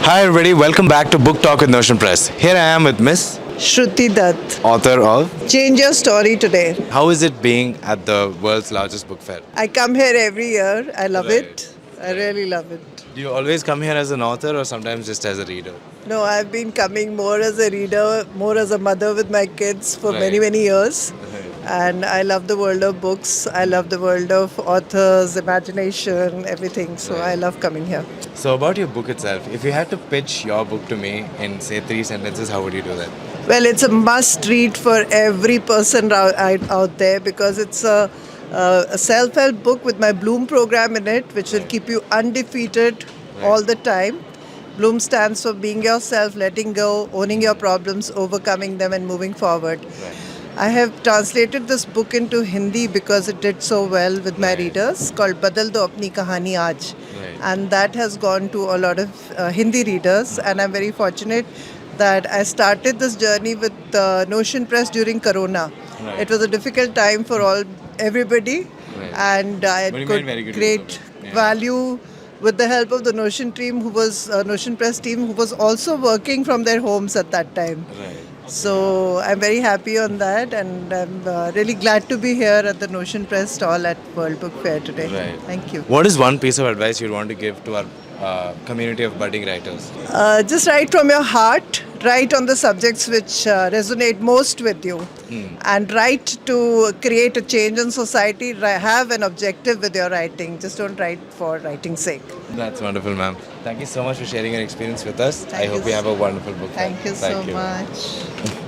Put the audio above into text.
Hi everybody, welcome back to Book Talk with Notion Press. Here I am with Miss, Sruthi Dutt. author of. Change your story today. How is it being at the world's largest book fair? I come here every year. I love Right. it. I really love it. Do you always come here as an author or sometimes just as a reader? No, I've been coming more as a reader, more as a mother with my kids for many, Right. many years. And I love the world of books. I love the world of authors, imagination, everything. So I love coming here. So about your book itself, if you had to pitch your book to me in say 3 sentences, how would you do that? Well, it's a must read for every person out there because it's a self-help book with my Bloom program in it, which will keep you undefeated all the time. Bloom stands for being yourself, letting go, owning your problems, overcoming them, and moving forward. I have translated this book into Hindi because it did so well with my readers, called Badal Do Apni Kahani Aaj. And that has gone to a lot of Hindi readers, and I'm very fortunate that I started this journey with Notion Press during Corona. It was a difficult time for everybody, and I But you could made very good use create of it. Yeah. value with the help of the Notion team, who was Notion Press team, who was also working from their homes at that time. So I'm very happy on that, and I'm really glad to be here at the Notion Press stall at World Book Fair today. Right. Thank you. What is one piece of advice you'd want to give to our community of budding writers? Just write from your heart. Write on the subjects which resonate most with you, and write to create a change in society. Have an objective with your writing. Just don't write for writing's sake. That's wonderful, ma'am. Thank you so much for sharing your experience with us. I Thank hope you you have a wonderful book. Thank you so you. much.